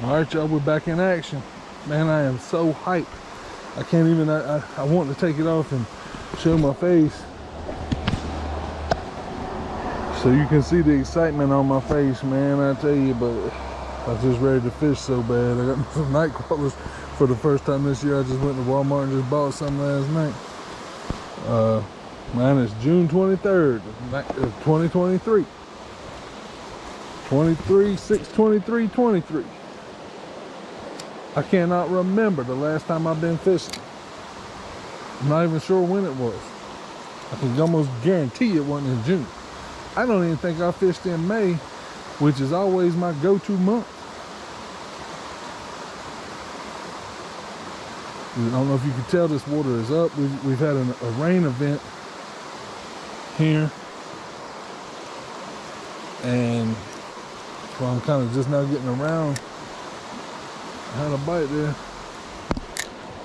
Alright, y'all, we're back in action. Man, I am so hyped. I can't even, I want to take it off and show my face so you can see the excitement on my face, man. I tell you, but I was just ready to fish so bad. I got some night crawlers for the first time this year. I just went to Walmart and just bought some last night. Mine is June 23rd, 2023. 23/6/23/23. I cannot remember the last time I've been fishing. I'm not even sure when it was. I can almost guarantee it wasn't in June. I don't even think I fished in May, which is always my go-to month. I don't know if you can tell this water is up. We've had a rain event here. And well, I'm kind of just now getting around. I had a bite there.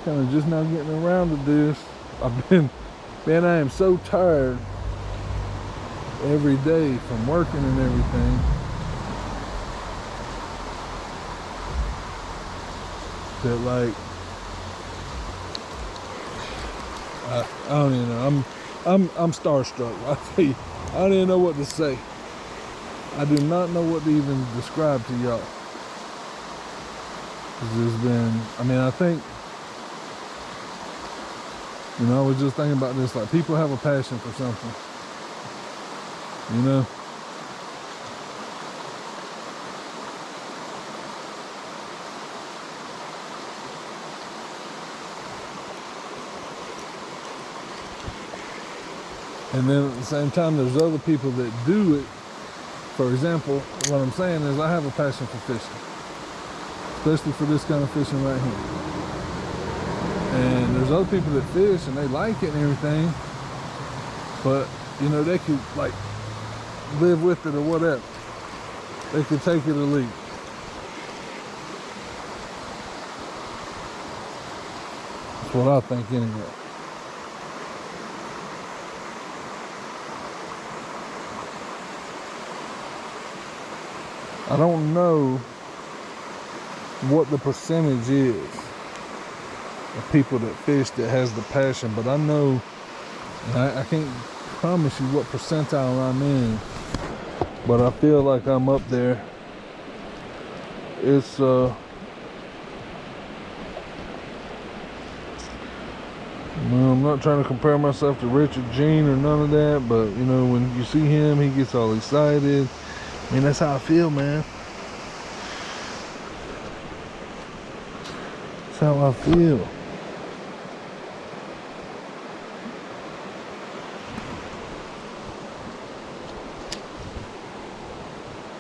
Kind of just now getting around to this. Man, I am so tired every day from working and everything. That like, I don't even know. I'm starstruck. I tell you, I don't even know what to say. I do not know what to even describe to y'all. It's just been, I mean, I think, you know, I was just thinking about this, like people have a passion for something, you know? And then at the same time, there's other people that do it. For example, what I'm saying is I have a passion for fishing, especially for this kind of fishing right here. And there's other people that fish and they like it and everything, but you know, they could like live with it or whatever. They could take it or leave it. That's what I think anyway. I don't know what the percentage is of people that fish that has the passion, but I know, and I can't promise you what percentile I'm in, but I feel like I'm up there. It's well, I'm not trying to compare myself to Richard Jean or none of that, but you know, when you see him, he gets all excited. I mean, that's how I feel, man. That's how I feel.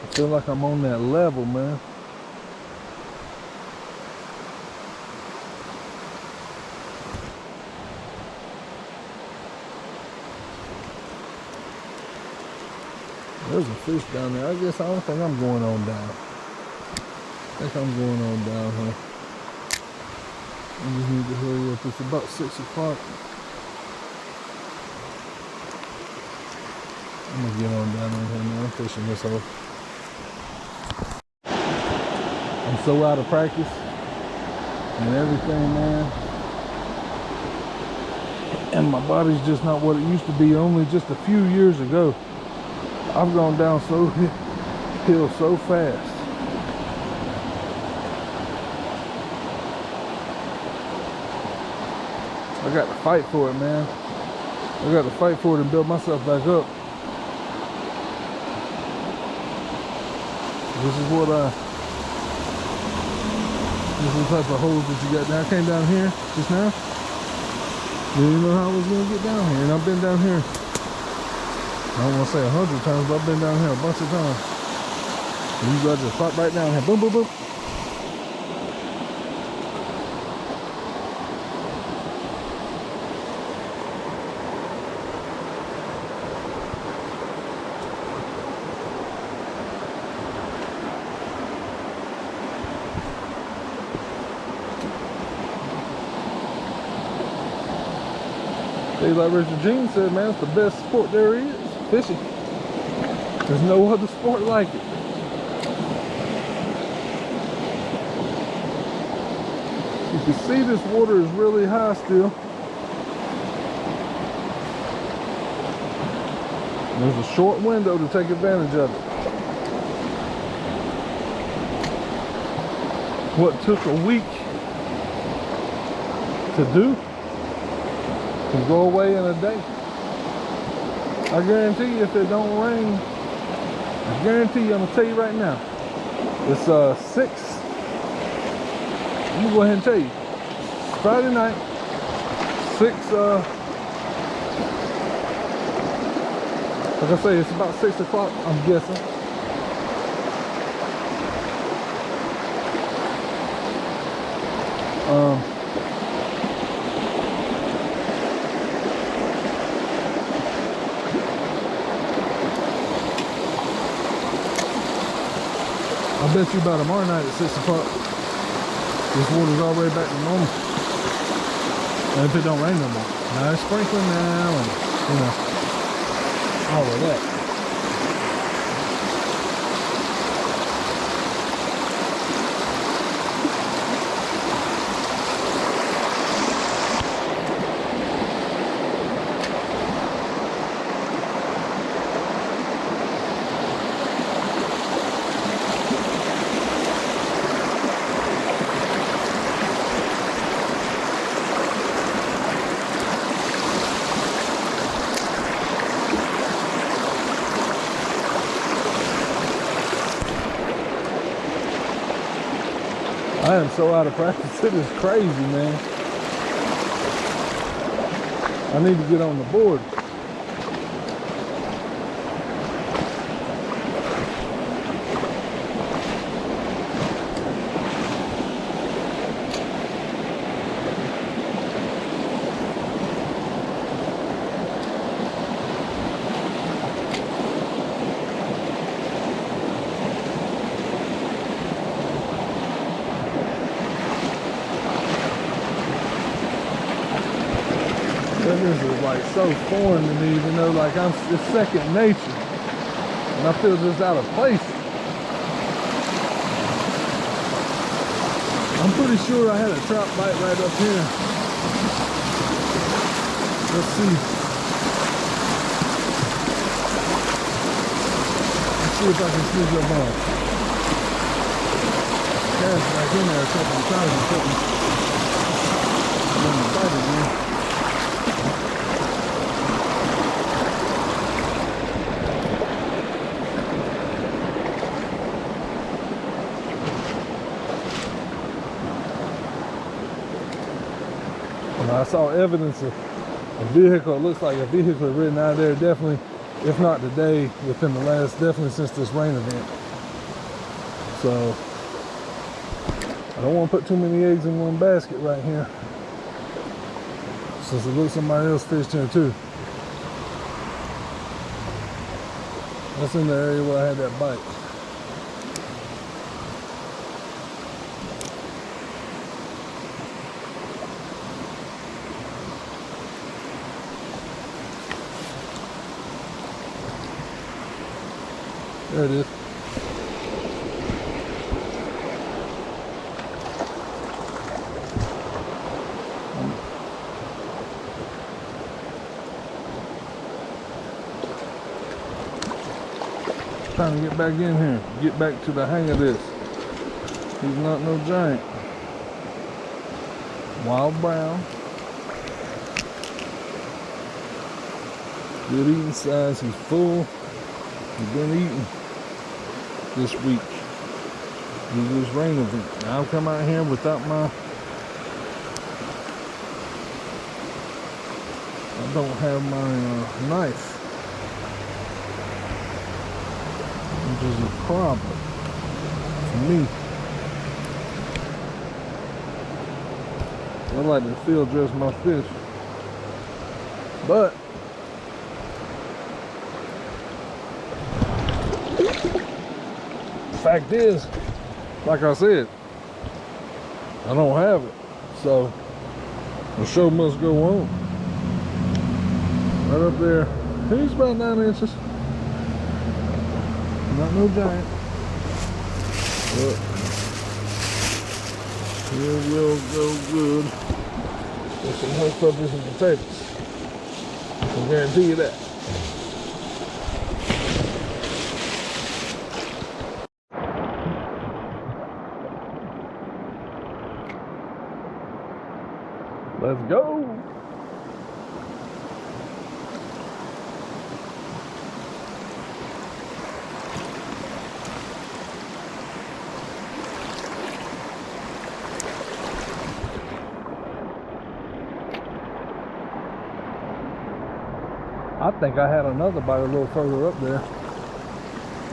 I feel like I'm on that level, man. There's a fish down there. I guess I don't think I'm going on down. I think I'm going on down here. I just need to hurry up. It's about 6 o'clock. I'm gonna get on down here, man. I'm fishing this hole. I'm so out of practice and everything, man. And my body's just not what it used to be only just a few years ago. I've gone down so hill so fast. I got to fight for it, man. I got to fight for it and build myself back up. This is the type of holes that you got down. I came down here just now. Didn't even know how I was gonna get down here, and I've been down here, I don't want to say 100 times, but I've been down here a bunch of times. And you guys just pop right down here, boom, boom, boom. Like Richard Jean said, man, it's the best sport there is, fishing. There's no other sport like it. You can see this water is really high still. There's a short window to take advantage of it. What took a week to do can go away in a day. I guarantee you if it don't rain, I guarantee you, I'm gonna tell you right now, it's 6. I'm gonna go ahead and tell you. Friday night, 6, like I say, it's about 6 o'clock, I'm guessing. I bet you by tomorrow night at 6 o'clock, this water's already back to normal. And if it don't rain no more. Now it's sprinkling now and, you know, all of that. I am so out of practice, it is crazy, man. I need to get on the board. This is like so foreign to me, even though like it's second nature, and I feel just out of place. I'm pretty sure I had a trout bite right up here. Let's see. Let's see if I can sneak up on. Cast back in there a couple of times and couldn't. Then the bite again. I saw evidence of a vehicle. It looks like a vehicle ridden out of there, definitely, if not today, within the last, definitely since this rain event. So I don't want to put too many eggs in one basket right here, since it looks somebody else fished here too. That's in the area where I had that bite. There it is. Trying to get back in here, get back to the hang of this. He's not no giant. Wild brown. Good eating size, he's full. He's been eating this week due to this rain event. Now I've come out here without my, I don't have my knife, which is a problem for me. I like to field dress my fish, but fact is, like I said, I don't have it, so the show must go on. Right up there, he's about 9 inches. Not no giant. But It will go good with some hush puppies and potatoes. I can guarantee you that. Let's go. I think I had another bite a little further up there,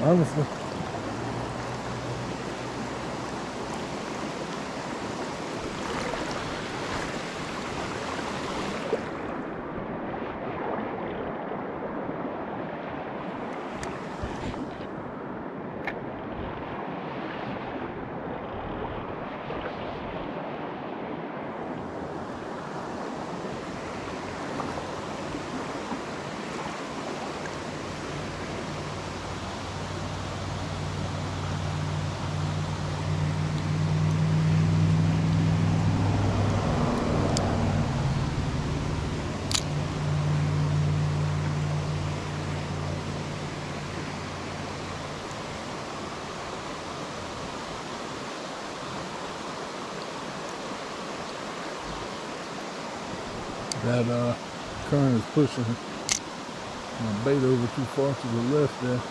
honestly. That current is pushing my bait over too far to the left there.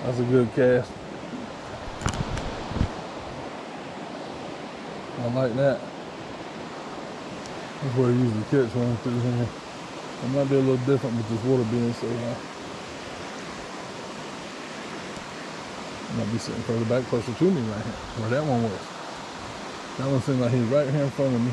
That's a good cast. I like that. That's where I usually catch one through here. It might be a little different with this water being so high. Might be sitting further back, closer to me right here, where that one was. That one seemed like he's right here in front of me.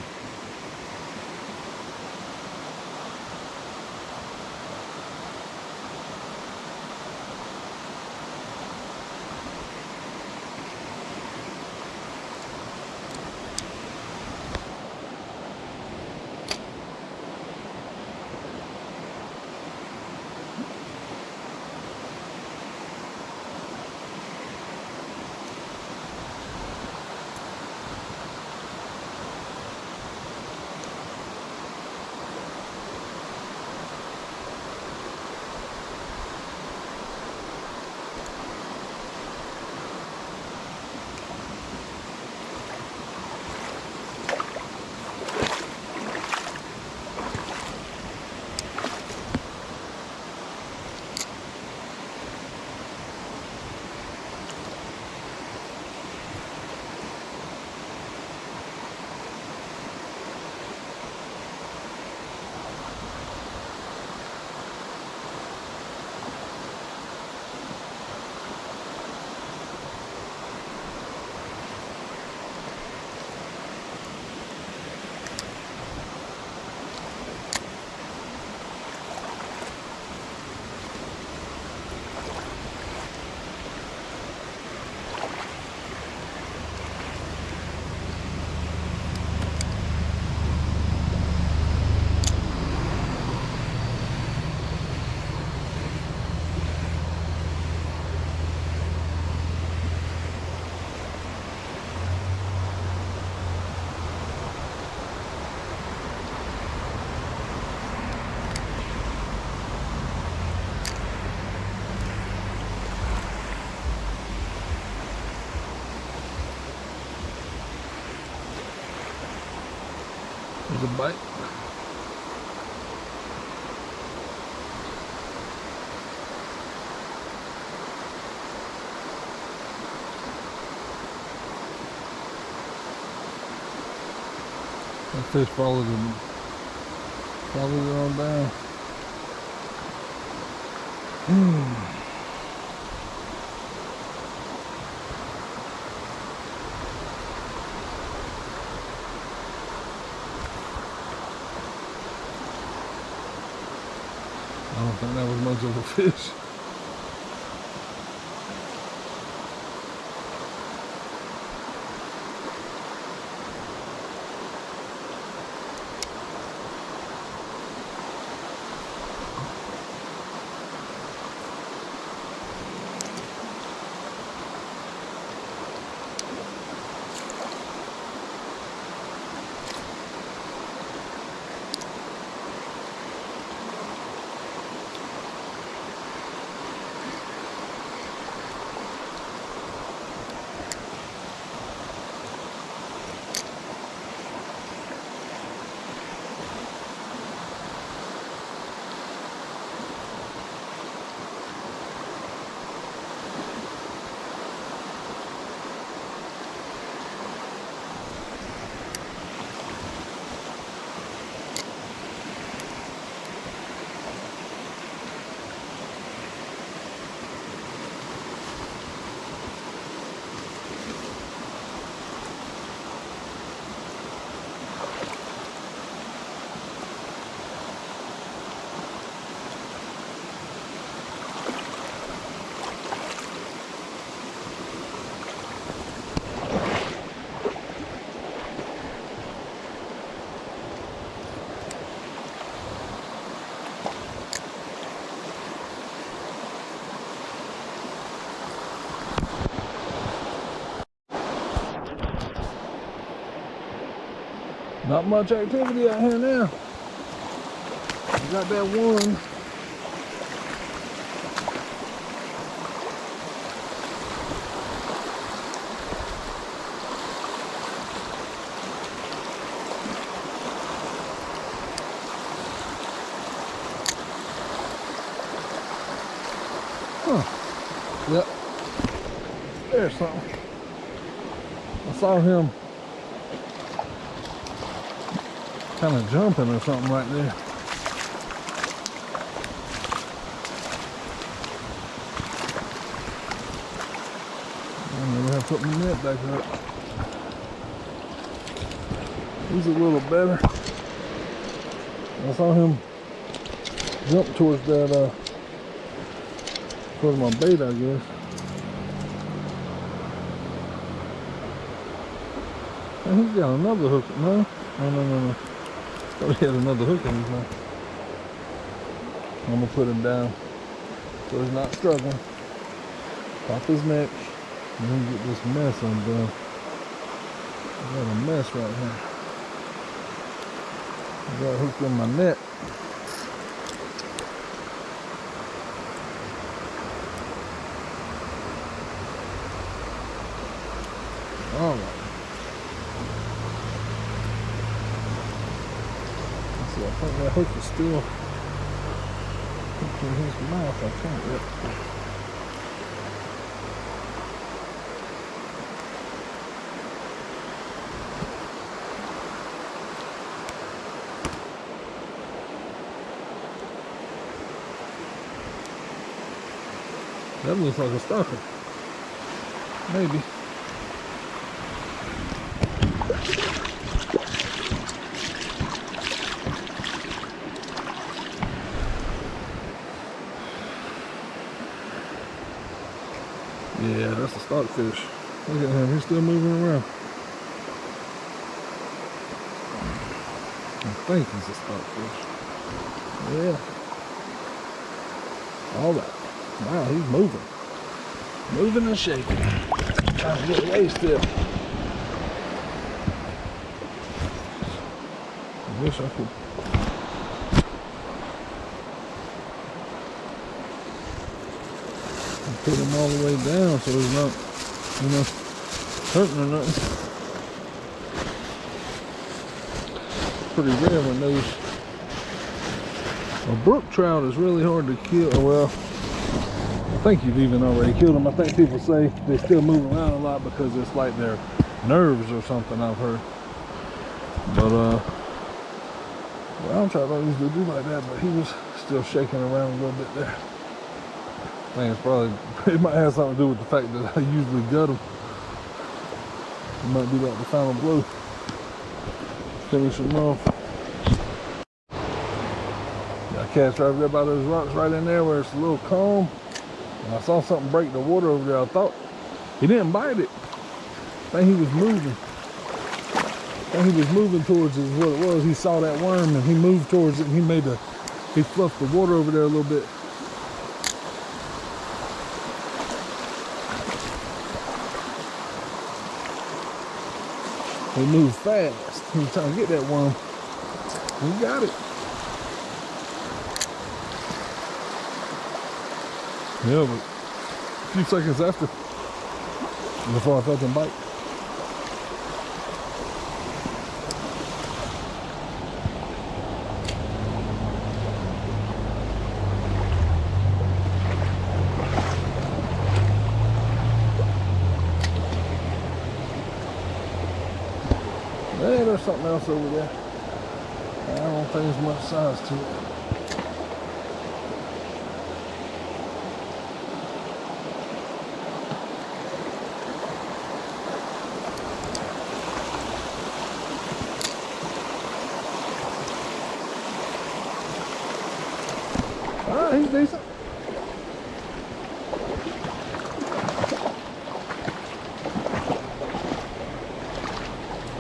There's a bite. That fish followed it on down. I don't think that was much of a fish. Not much activity out here now. We got that one. Huh. Yep. There's something. I saw him kind of jumping or something right there. I'm gonna have to put my net back up. He's a little better. I saw him jump towards that, towards my bait, I guess. And he's got another hook. No. Oh, he had another hook in his mouth. I'm gonna put him down so he's not struggling. Pop his neck and then get this mess undone. I got a mess right here. I got hooked in my net. All right. I think that hook is still hooked in his mouth, I think. Yep. That looks like a stalker. Maybe. Yeah, that's a stockfish. Look at him, he's still moving around. I think he's a stockfish. Yeah. All right. Wow, he's moving. Moving and shaking. Trying to get away still. I wish I could. Put him all the way down so he's not, hurting or nothing. Pretty rare when those. A brook trout is really hard to kill. Well, I think you've even already killed them. I think people say they still move around a lot because it's like their nerves or something, I've heard. But brown trout don't usually do like that, but he was still shaking around a little bit there. I think it's probably, it might have something to do with the fact that I usually gut them. It might be like the final blow. Finish them off. Got a cast right there by those rocks right in there where it's a little calm. And I saw something break the water over there. I thought he didn't bite it. I think he was moving. I think he was moving towards it is what it was. He saw that worm and he moved towards it and he fluffed the water over there a little bit. He moved fast. He was trying to get that worm. He got it. Yeah, but a few seconds after, before I felt him bite. Yeah, there's something else over there. I don't think there's much size to it. Alright, he's decent.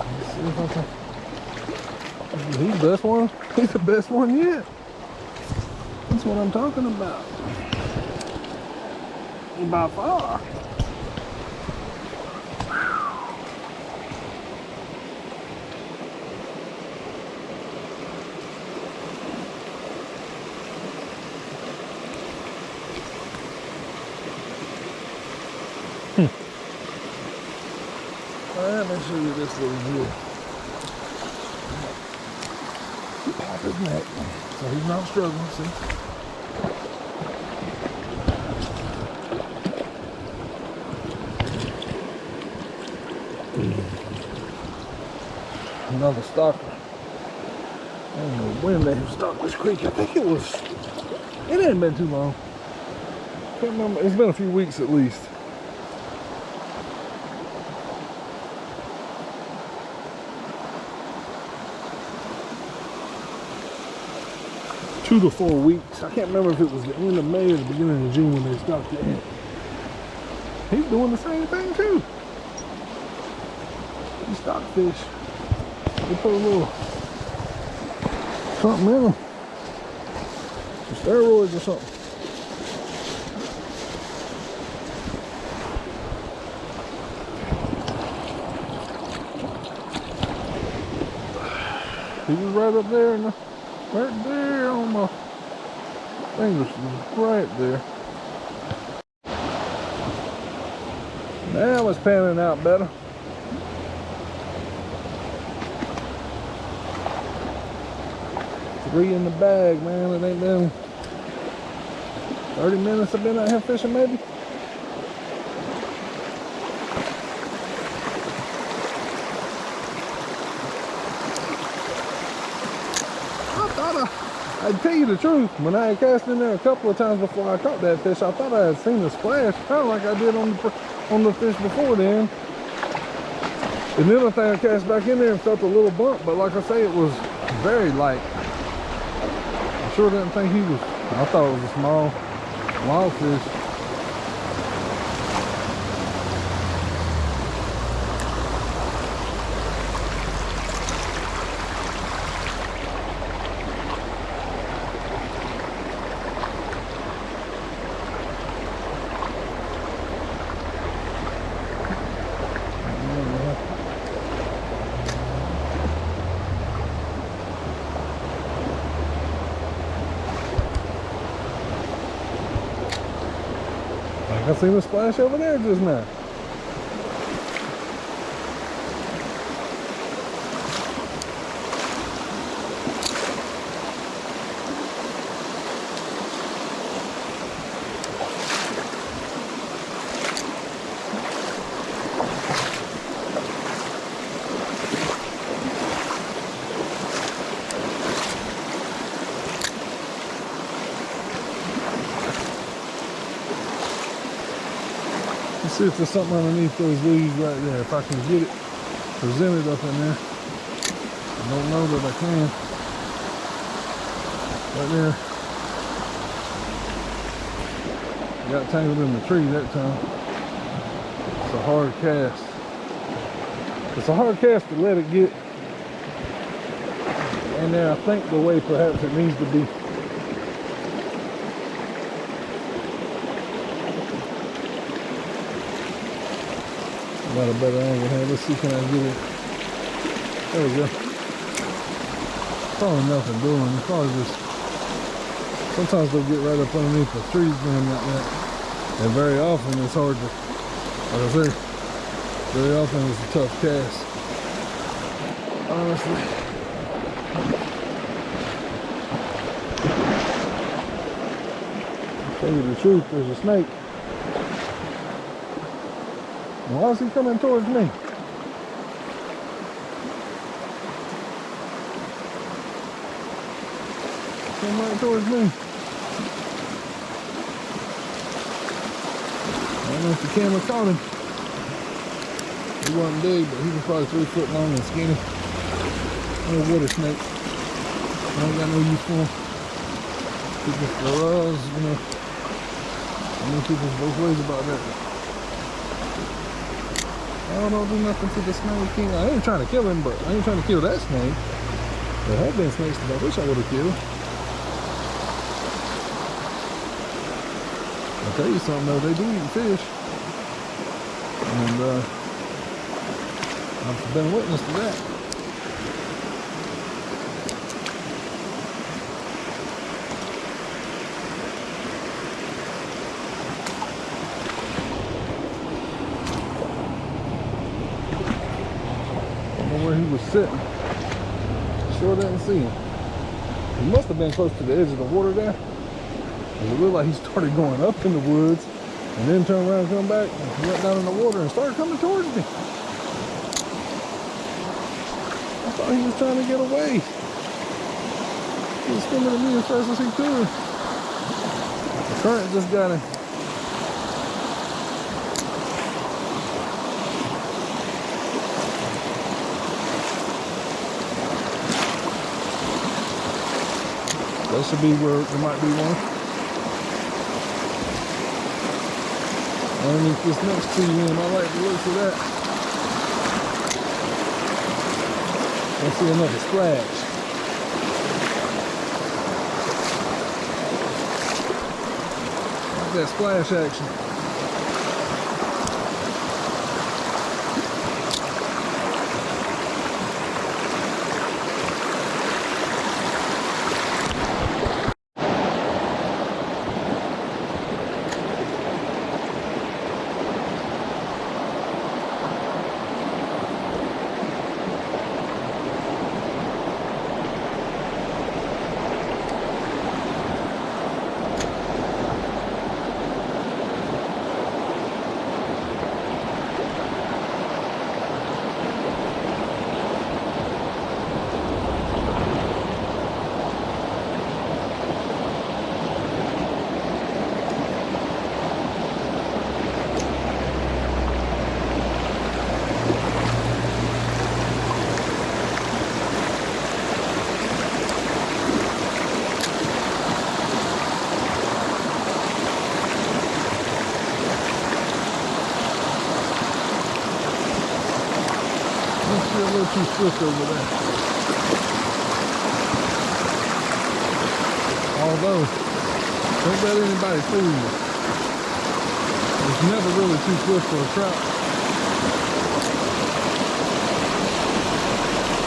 Let's see if I can. He's the best one. He's the best one yet. That's what I'm talking about. By far. Let me show you this little deal. Pop his neck. So he's not struggling, see? Another stalker. I don't know when they have stocked this creek. I think it hadn't been too long. Can't remember. It's been a few weeks at least. Two to 4 weeks. I can't remember if it was the end of May or the beginning of June when they stopped it in. He's doing the same thing too. He stocked fish. They put a little something in them. Some steroids or something. He was right up there right there on my fingers, right there. Now it's panning out better. Three in the bag, man. It ain't been 30 minutes I've been out here fishing, maybe. I'd tell you the truth, when I had cast in there a couple of times before I caught that fish, I thought I had seen a splash, kind of like I did on the fish before then. And then I think I cast back in there and felt a little bump, but like I say, it was very light. I sure didn't think he was, I thought it was a small wild fish. I seen a splash over there just now. Let's see if there's something underneath those leaves right there. If I can get it presented up in there. I don't know that I can. Right there. Got tangled in the tree that time. It's a hard cast. It's a hard cast to let it get in there, I think, the way perhaps it needs to be. Got a better angle here. Let's see, can I get it? There we go. Probably nothing doing. It's probably just, sometimes they'll get right up underneath the trees doing like that. And very often it's hard to, like I said, very often it's a tough cast. Honestly. I'll tell you the truth, there's a snake. Why is he coming towards me? Come right towards me. I don't know if the camera caught him. He wasn't big, but he was probably 3 foot long and skinny. Little water snake. I don't got no use for him. People for us, you know. I know people's both ways about that. I don't do nothing to the snake. I ain't trying to kill him, but I ain't trying to kill that snake. There have been snakes that I wish I would have killed. I'll tell you something though, they do eat fish. And I've been witness to that. where he was sitting. Sure didn't see him. He must have been close to the edge of the water there. It looked like he started going up in the woods and then turned around and come back and went down in the water and started coming towards me. I thought he was trying to get away. He was swimming at me as fast as he could. The current just got him. That should be where there might be one. Underneath this next tree limb, I like the looks of that. I see another splash. Like that splash action. A little too swift over there. Although, don't let anybody fool you. It's never really too swift for a trout.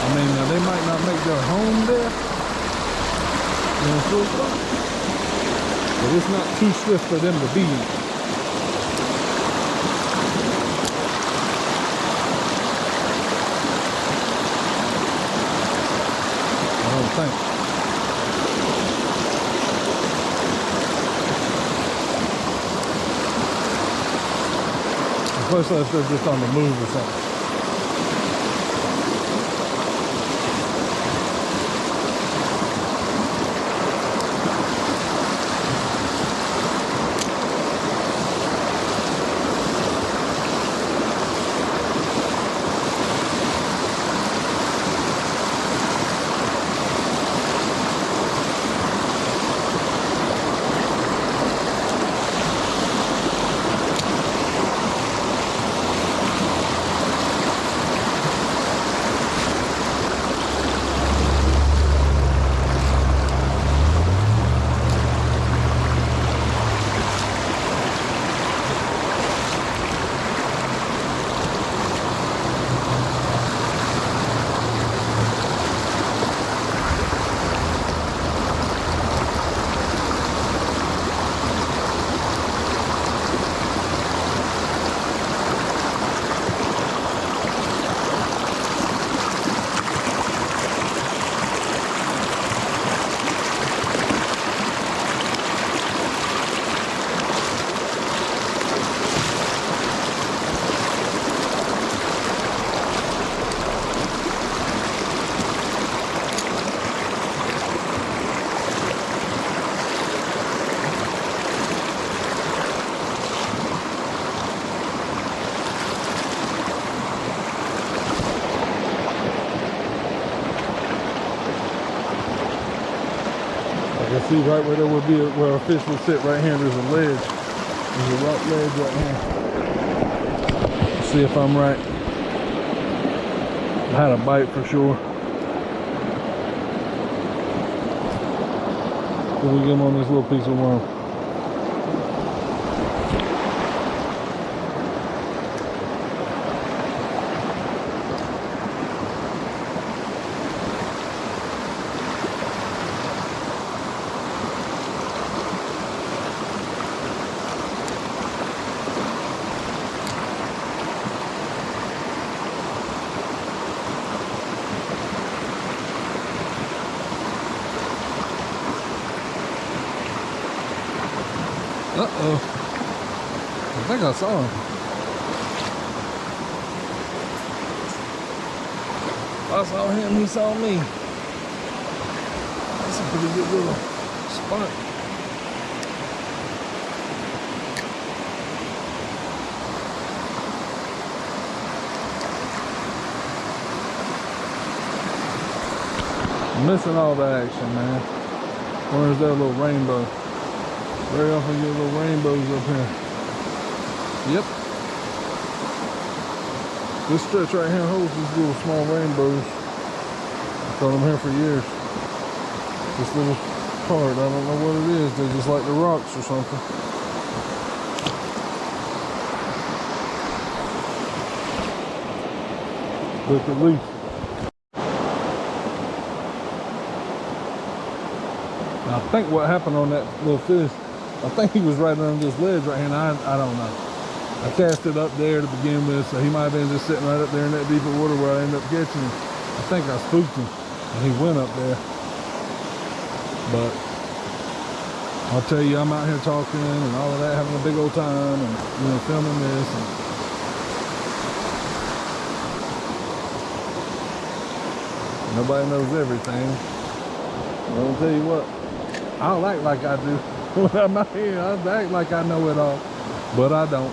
I mean, now they might not make their home there in full spot, but it's not too swift for them to be in. Think. Especially if they're just on the move or something. You can see right where there would be where a fish would sit right here. There's a ledge. There's a rock ledge right here. Let's see if I'm right. I had a bite for sure. Then we get him on this little piece of worm. Uh-oh. I think I saw him. I saw him, he saw me. That's a pretty good little spot. I'm missing all the action, man. Where's that little rainbow? Very often you get little rainbows up here. Yep. This stretch right here holds these little small rainbows. I've got them here for years. This little part, I don't know what it is. They're just like the rocks or something. Look at least. I think what happened on that little fish, I think he was right under this ledge right here, and I don't know. I cast it up there to begin with, so he might have been just sitting right up there in that deeper water where I ended up catching him. I think I spooked him, and he went up there. But I'll tell you, I'm out here talking and all of that, having a big old time, and filming this. And nobody knows everything. But I'll tell you what, I'll act like I do. When I'm out here, I'll act like I know it all, but I don't.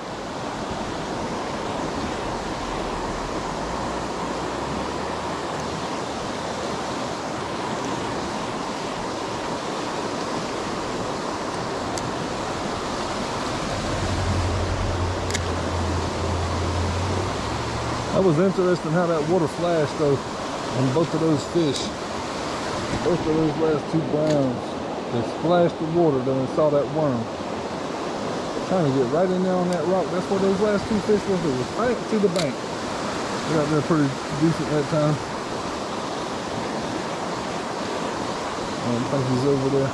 That was interesting how that water flashed though on both of those fish. Both of those last two browns. They splashed the water, then they saw that worm. Trying to get right in there on that rock. That's where those last two fish was. It was right to the bank. They got there pretty decent that time. I don't think he's over there.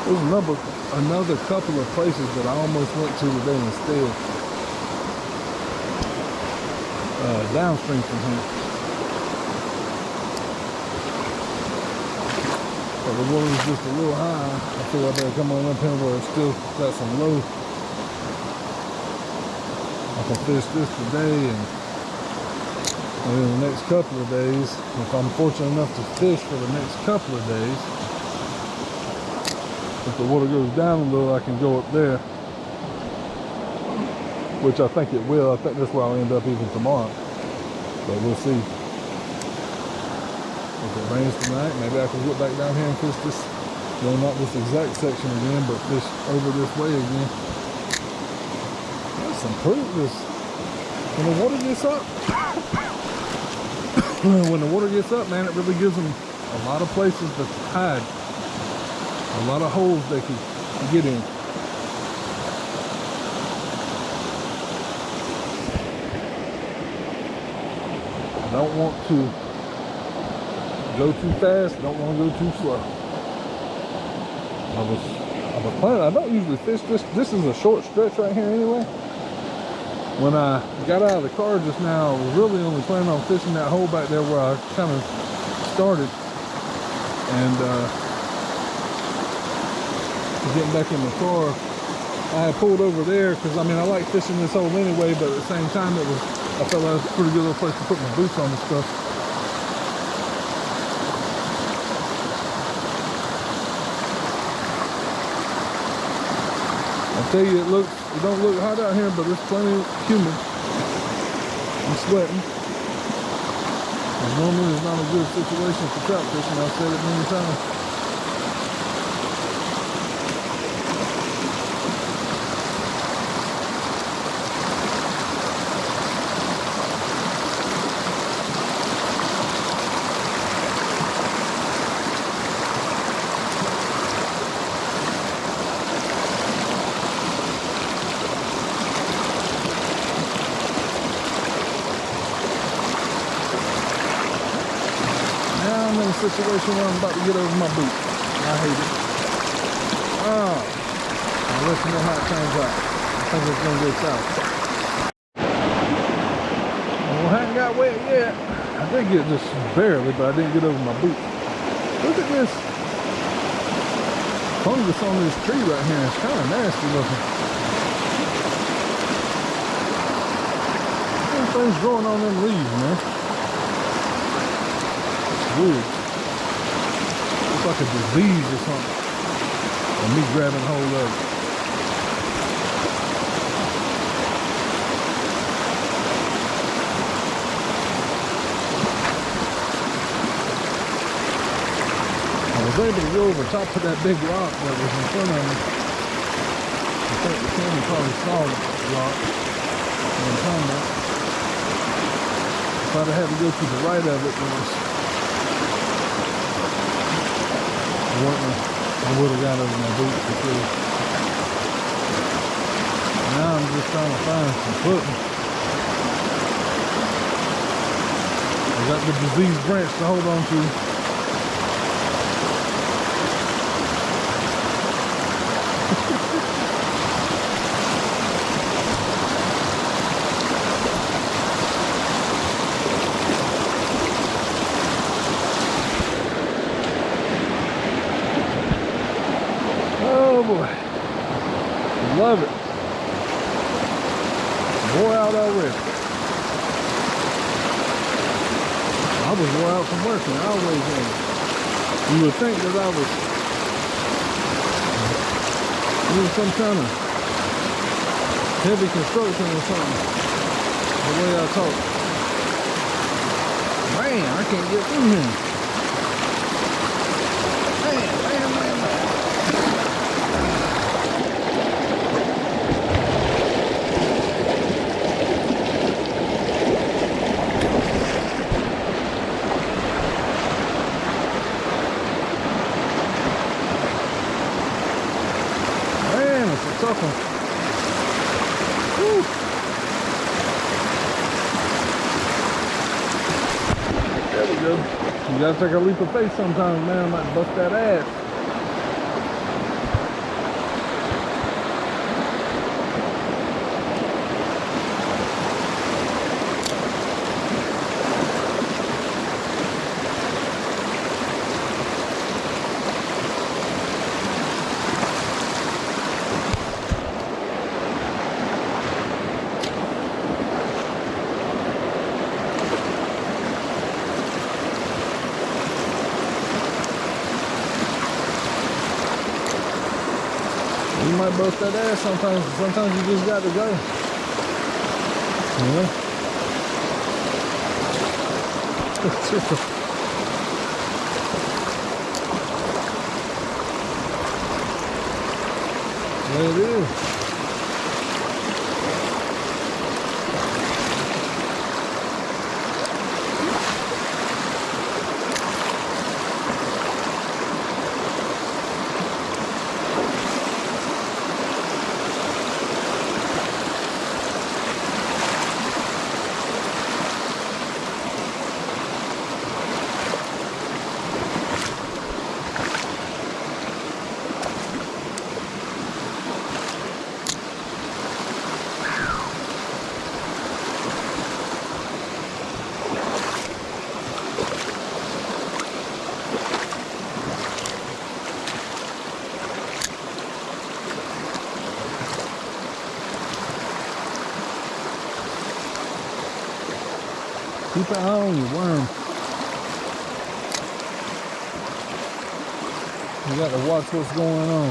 There's another couple of places that I almost went to today instead. Downstream from here. But the water's just a little high. I feel I better come on up here where it's still got some low. I can fish this today and in the next couple of days, if I'm fortunate enough to fish for the next couple of days, if the water goes down a little, I can go up there, which I think it will. I think that's where I'll end up even tomorrow, but we'll see. If it rains tonight, maybe I can get back down here and fish this, well, not this exact section again, but fish over this way again. That's some prettiness. When the water gets up, when the water gets up, man, it really gives them a lot of places to hide. A lot of holes they can get in. I don't want to go too fast, don't want to go too slow. I was planning, I don't usually fish this. This is a short stretch right here anyway. When I got out of the car just now, I was really only planning on fishing that hole back there where I kind of started. And getting back in the car, I pulled over there because I mean I like fishing this hole anyway, but at the same time I felt like it was a pretty good little place to put my boots on and stuff. I tell you, it don't look hot out here, but it's plenty humid. I'm sweating. And normally it's not a good situation for trout fishing. I've said it many times. Situation where I'm about to get over my boot. I hate it. Oh, I'll let you know how it turns out. I think it's gonna go south. Well, I haven't got wet yet. I did get just barely, but I didn't get over my boot. Look at this fungus on this tree right here. It's kind of nasty looking. Things growing on them leaves, man. It's weird. It's like a disease or something. And me grabbing hold of it. I was able to go over top of that big rock that was in front of me. I think the camera probably saw the rock. What I'm talking about. If I'd have had to go to the right of it, I would have got over my boots for sure. Now I'm just trying to find some footing. I got the diseased branch to hold on to. Oh boy, love it. Wore out already. I was wore out from working. I always am. You would think that I was doing some kind of heavy construction or something. The way I talk. Man, I can't get through here. Man. Tough one. Woo. There we go. You gotta take a leap of faith sometimes, man. I might bust that ass. You might bust that ass sometimes. Sometimes you just got to go. You know? It's just there it is. Keep an eye on your worm. You got to watch what's going on.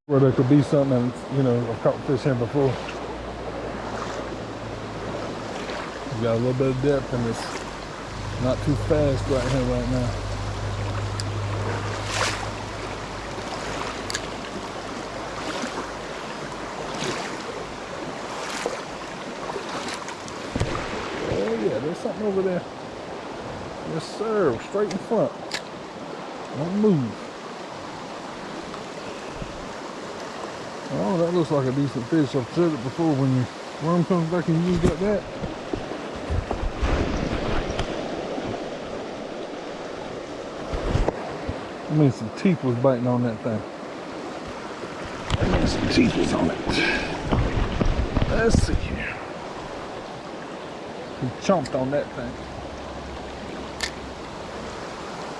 Where there could be something, you know, I've caught fish here before. You got a little bit of depth and it's not too fast right here right now. There's something over there. Yes, sir. Straight in front. Don't move. Oh, that looks like a decent fish. I've said it before. When your worm comes back and you got that. I mean, some teeth was biting on that thing. I mean, some teeth was on it. Let's see here. He chomped on that thing.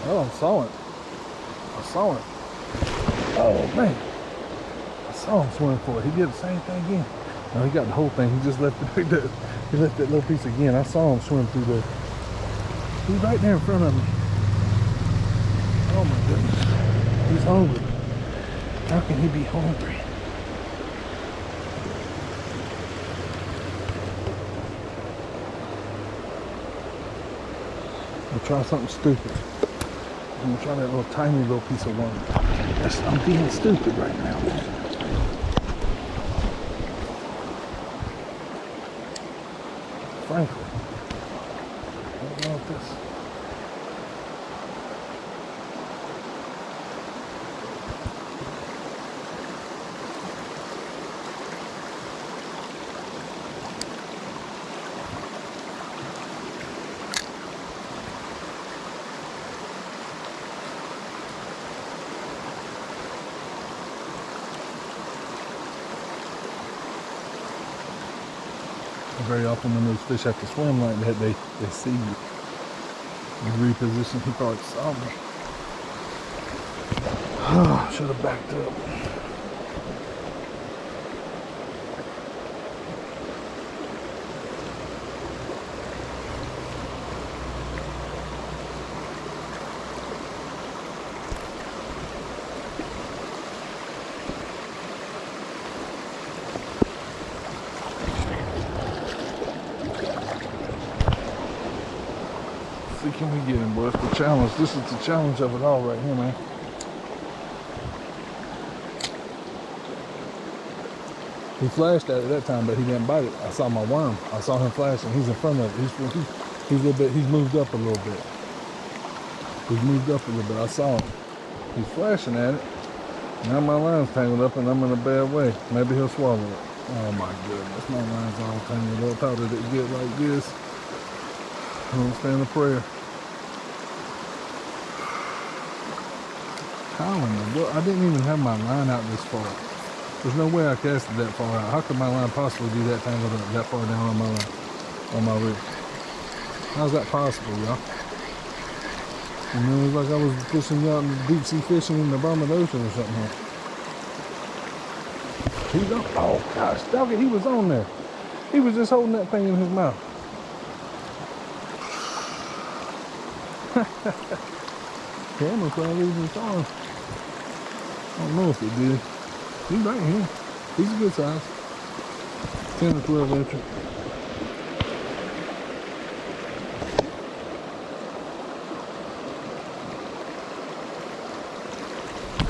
Oh, I saw it. I saw it. Oh man. I saw him swim for it. He did the same thing again. No, he got the whole thing. He just left it. He left that little piece again. I saw him swim through there. He's right there in front of me. Oh my goodness. He's hungry. How can he be hungry? I'll try something stupid. I'm gonna try that little tiny little piece of worm. I'm being stupid right now. Frankly, I don't know if this. Very often when those fish have to swim like that, they see you. You reposition, he probably saw me. Should have backed up. See, can we get him, boy? It's the challenge. This is the challenge of it all right here, man. He flashed at it that time, but he didn't bite it. I saw my worm. I saw him flashing. He's in front of it. He's a little bit. He's moved up a little bit. He's moved up a little bit. I saw him. He's flashing at it. Now my line's tangled up, and I'm in a bad way. Maybe he'll swallow it. Oh my goodness, my line's all tangled up. How did it get like this? I don't stand a prayer. Colin, I didn't even have my line out this far. There's no way I casted that far out. How could my line possibly be that tangled up that far down on my line, on my reel? How's that possible, y'all? You know, it was like I was fishing out in deep sea fishing in the bottom of the ocean or something. He's on. Oh gosh, dog it, he was on there. He was just holding that thing in his mouth. Camera probably even saw him. I don't know if it did. He's right here. He's a good size. 10 or 12 inches.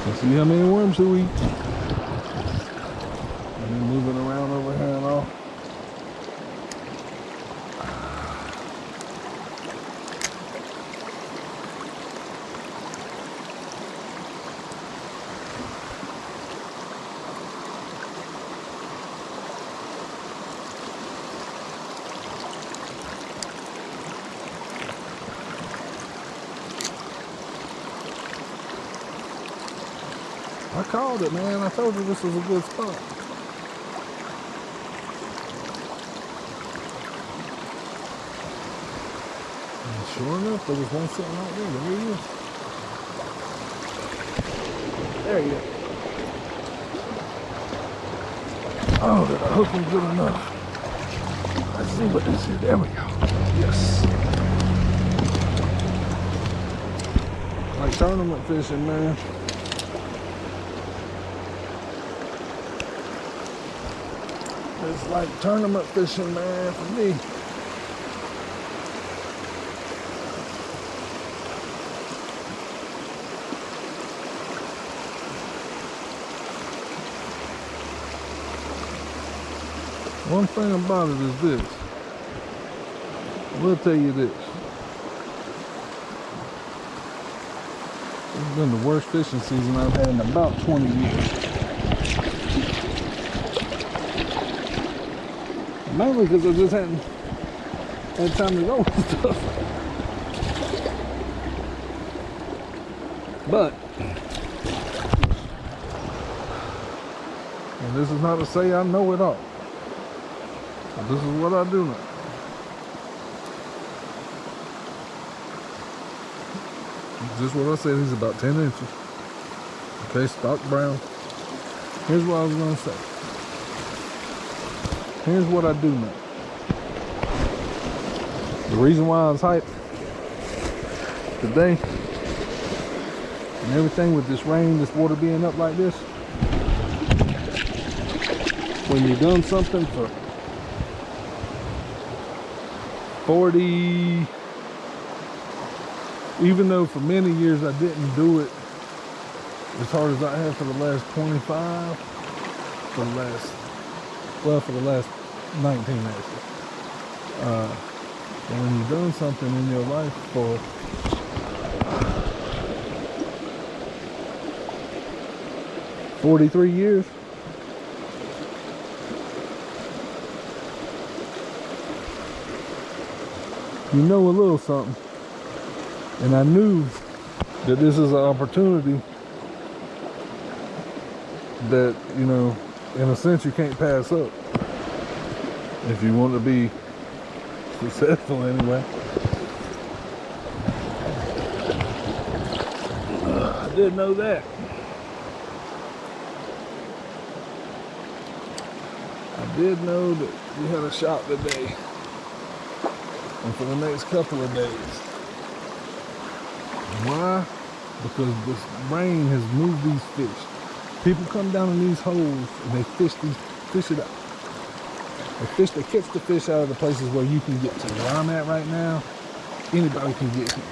Let's see how many worms he'll eat. And then moving around over here and all. I called it, man. I told you this was a good spot. And sure enough, there was one sitting right there. There he is. There you go. Oh, did I hook him good enough? Let's see what this is. There we go. Yes. Like tournament fishing, man. It's like tournament fishing, man, for me. One thing about it is this. We'll tell you this. It's been the worst fishing season I've had in about 20 years. Mainly because I just hadn't had time to go and stuff. But, and this is not to say I know it all. But this is what I do know. Just what I said, he's about 10 inches. Okay, stock brown. Here's what I was gonna say. Here's what I do know. The reason why I was hyped today and everything with this rain, this water being up like this, when you've done something for 40, even though for many years I didn't do it as hard as I have for the last 25, for the last 19 actually. And when you've done something in your life for 43 years, you know a little something. And I knew that this is an opportunity that, you know, in a sense you can't pass up if you want to be successful anyway. I did know that. I did know that we had a shot today and for the next couple of days. Why? Because this rain has moved these fish. People come down in these holes and they fish it out. They catch the fish out of the places where you can get to. Where I'm at right now, anybody can get here.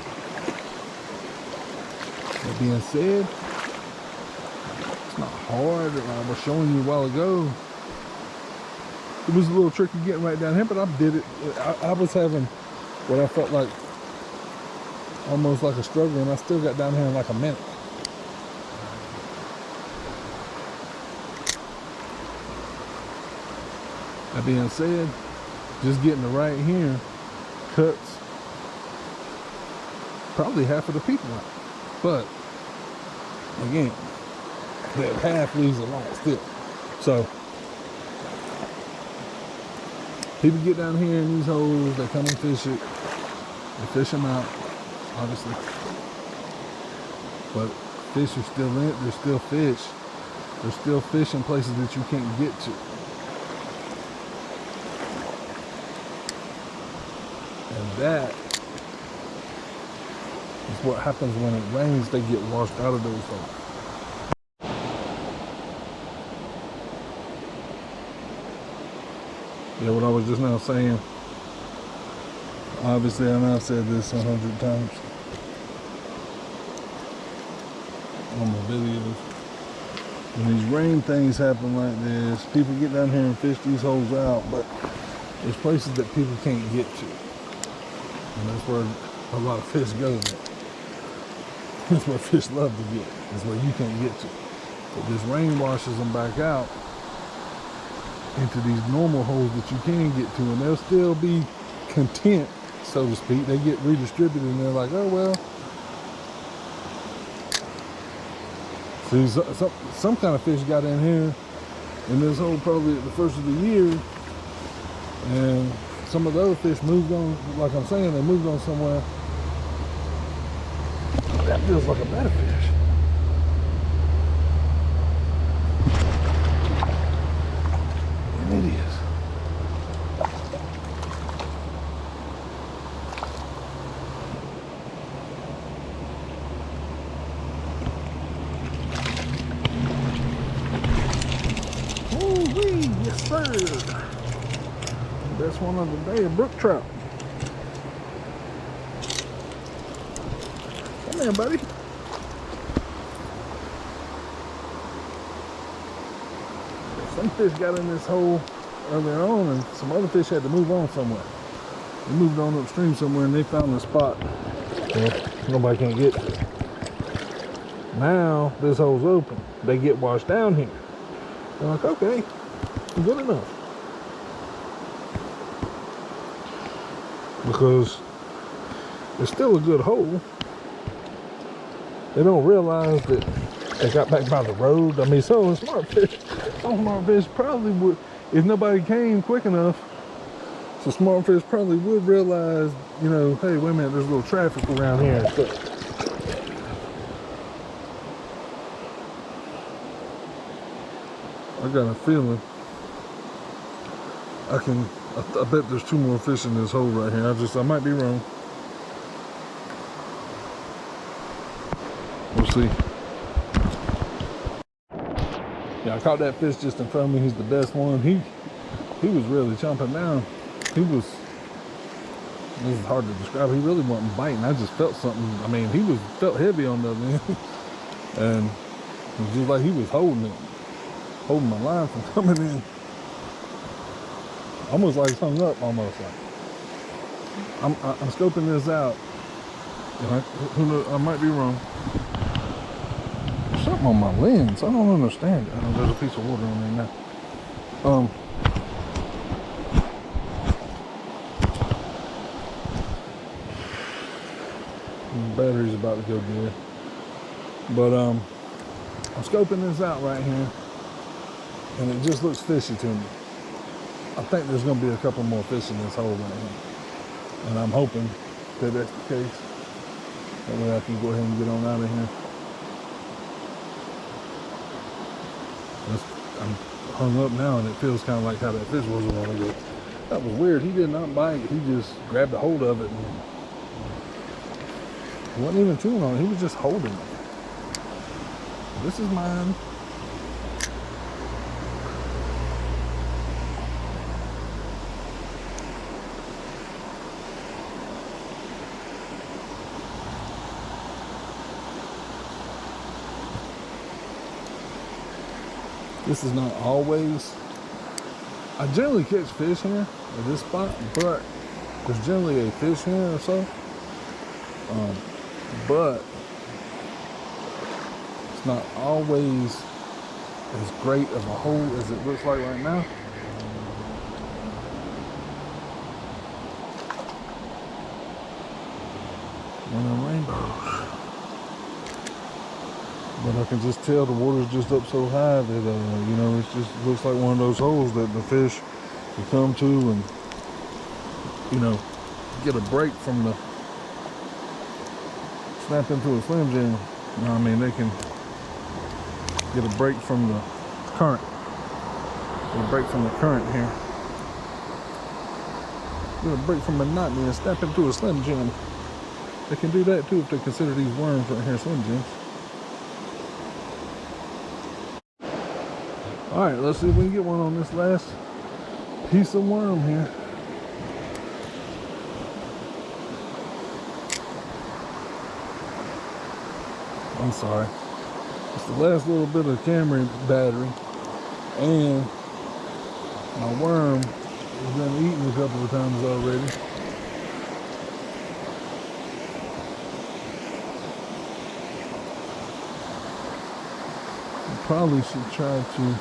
That being said, it's not hard. Like I was showing you a while ago. It was a little tricky getting right down here, but I did it. I was having what I felt like almost like a struggle, and I still got down here in like a minute. That being said, just getting the right here cuts probably half of the people out. But again, that half leaves a lot still. So people get down here in these holes, they come and fish it, they fish them out, obviously. But fish are still in it, there's still fish. There's still fish in places that you can't get to. And that is what happens when it rains, they get washed out of those holes. Yeah, what I was just now saying, obviously I know I've said this 100 times on my videos. When these rain things happen like this, people get down here and fish these holes out, but there's places that people can't get to. And that's where a lot of fish go. That's where fish love to get. That's where you can't get to. But this rain washes them back out into these normal holes that you can get to, and they'll still be content, so to speak. They get redistributed and they're like, oh well. See, some kind of fish got in here in this hole probably at the first of the year, and some of the other fish moved on, like I'm saying, they moved on somewhere. That feels like a better fish. And it is. Ooh-wee, yes sir. Best one of the day, a brook trout. Come here, buddy. Some fish got in this hole earlier on, and some other fish had to move on somewhere. They moved on upstream somewhere, and they found a spot where nobody can get to. Now this hole's open. They get washed down here. They're like, okay, good enough. Because it's still a good hole. They don't realize that they got back by the road. I mean, some smart fish probably would, if nobody came quick enough, so smart fish probably would realize, you know, hey, wait a minute, there's a little traffic around here and stuff. I got a feeling I bet there's 2 more fish in this hole right here. I might be wrong. We'll see. Yeah, I caught that fish just in front of me. He's the best one. He was really chomping down. This is hard to describe. He really wasn't biting. I just felt something. I mean, felt heavy on the other end. And it was just like he was holding my line from coming in. Almost like hung up, almost like. I'm scoping this out. Who knows, I might be wrong. There's something on my lens. I don't understand it. Oh, there's a piece of water on there now. Battery's about to go dead. But I'm scoping this out right here, and it just looks fishy to me. I think there's going to be a couple more fish in this hole right here, and I'm hoping that that's the case. That way I can go ahead and get on out of here. I'm hung up now, and it feels kind of like how that fish was a while ago. That was weird. He did not bite. He just grabbed a hold of it. And he wasn't even chewing on it. He was just holding it. This is mine. This is not always. I generally catch fish here at this spot, but there's generally a fish here or so. But it's not always as great of a hole as it looks like right now. One of the rainbows. But I can just tell the water's just up so high that, you know, it just looks like one of those holes that the fish will come to and, you know, get a break from the snap into a Slim Jim. You know what I mean? They can get a break from the current. Get a break from the current here. Get a break from monotony and snap into a Slim Jim. They can do that too if they consider these worms right here Slim Jims. All right, let's see if we can get one on this last piece of worm here. I'm sorry. It's the last little bit of camera battery, and my worm has been eaten a couple of times already. I probably should try to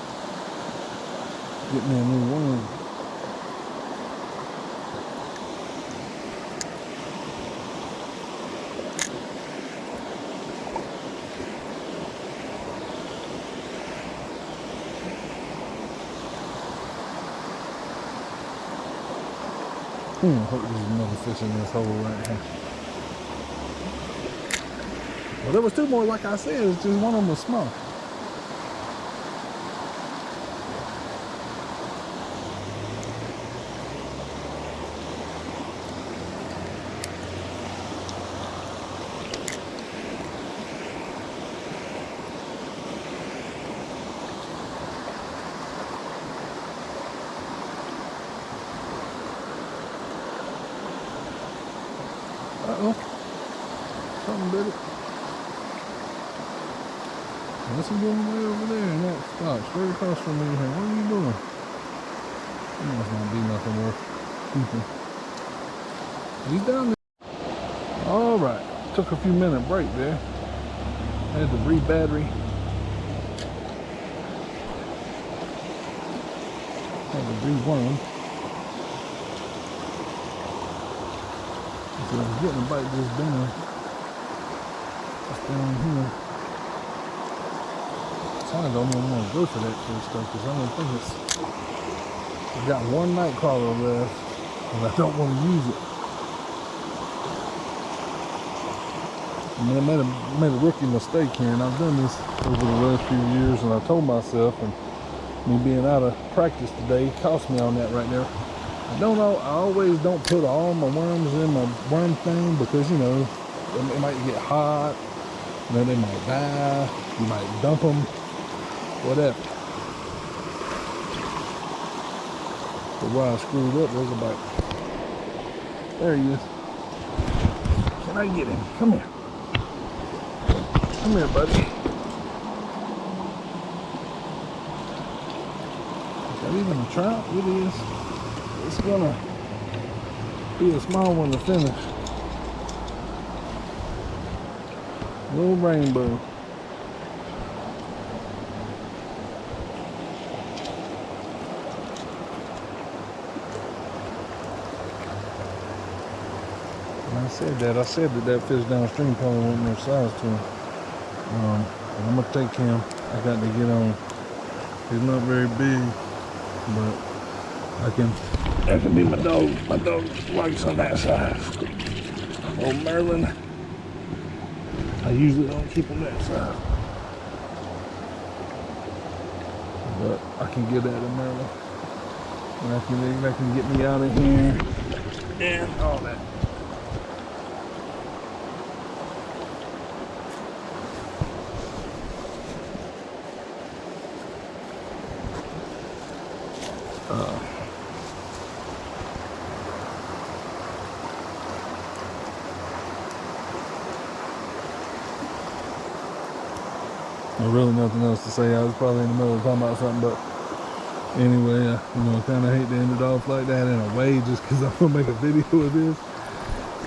get me a new worm. I hope there's another fish in this hole right here. Well, there was 2 more, like I said, it's just one of them was small. Uh-oh. Something bit it. Unless I'm going way over there and that spot, straight across from me here. What are you doing? There must not be nothing worth keeping. He's down there. Alright. Took a few minute break there. Had to re-battery. Had to re-worm. So I was getting a bite just down. Just down here. So I don't even want to go for that fish stuff because I don't think it's. I've got one night crawler left and I don't want to use it. I mean, I made a rookie mistake here, and I've done this over the last few years, and I told myself, and Me being out of practice today cost me on that right there. I don't know, I always don't put all my worms in my worm thing because, you know, it might get hot, you know, they might die, you might dump them, whatever. But where I screwed up was about, there he is. Can I get him? Come here. Come here, buddy. Is that even a trout? It is. It's gonna be a small one to finish. Little rainbow. I said that fish downstream probably wasn't no size to him. But I'm gonna take him. I got to get on. He's not very big, but that can be my dog. My dog likes on that size. Old Merlin. I usually don't keep him that size, but I can get at him, Merlin. And that can get me out of here and all that. Really nothing else to say. I was probably in the middle of talking about something, but anyway, you know, I kind of hate to end it off like that in a way, just because I'm gonna make a video of this,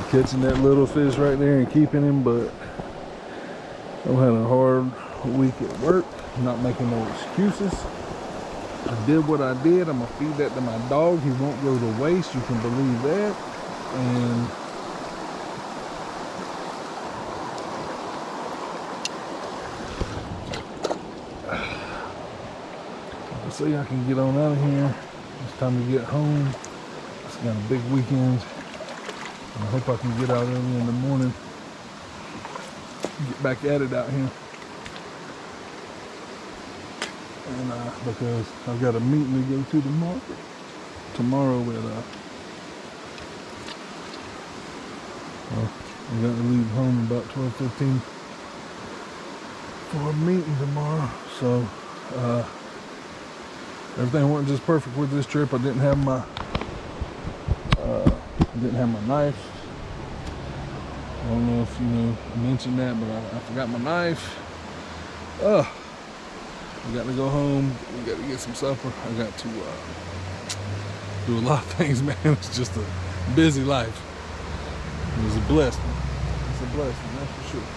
catching that little fish right there and keeping him. But I've had a hard week at work, not making no excuses. I did what I did. I'm gonna feed that to my dog. He won't go to waste, you can believe that. And see, I can get on out of here. It's time to get home. It's got a big weekend. And I hope I can get out early in the morning. Get back at it out here. And because I've got a meeting to go to tomorrow at I got to leave home about 12:15 for a meeting tomorrow. So everything wasn't just perfect with this trip. I didn't have my knife. I don't know if I mentioned that, but I forgot my knife. We got to go home. We got to get some supper. I got to do a lot of things, man. It's just a busy life. It was a blessing. It's a blessing, that's for sure.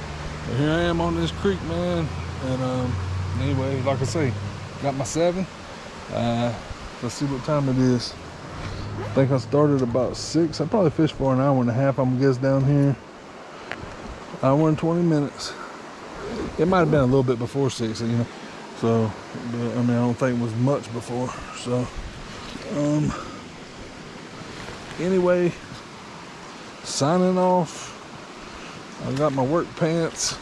But here I am on this creek, man. And anyway, like I say, got my 7. Let's see what time it is. I think I started about 6. I probably fished for an hour and a half, I'm gonna guess, down here. Hour and 20 minutes. It might have been a little bit before 6, So, but, I don't think it was much before. So, anyway, signing off. I got my work pants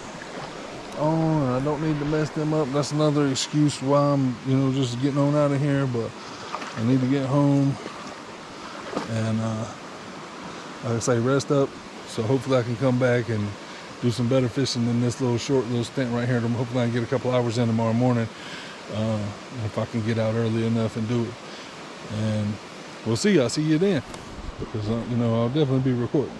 on, and I don't need to mess them up. That's another excuse why I'm, just getting on out of here. But I need to get home and, like I say, rest up. So hopefully I can come back and do some better fishing than this little stint right here. Hopefully I can get a couple hours in tomorrow morning, if I can get out early enough and do it. And we'll see. I'll see you then, because I'll definitely be recording.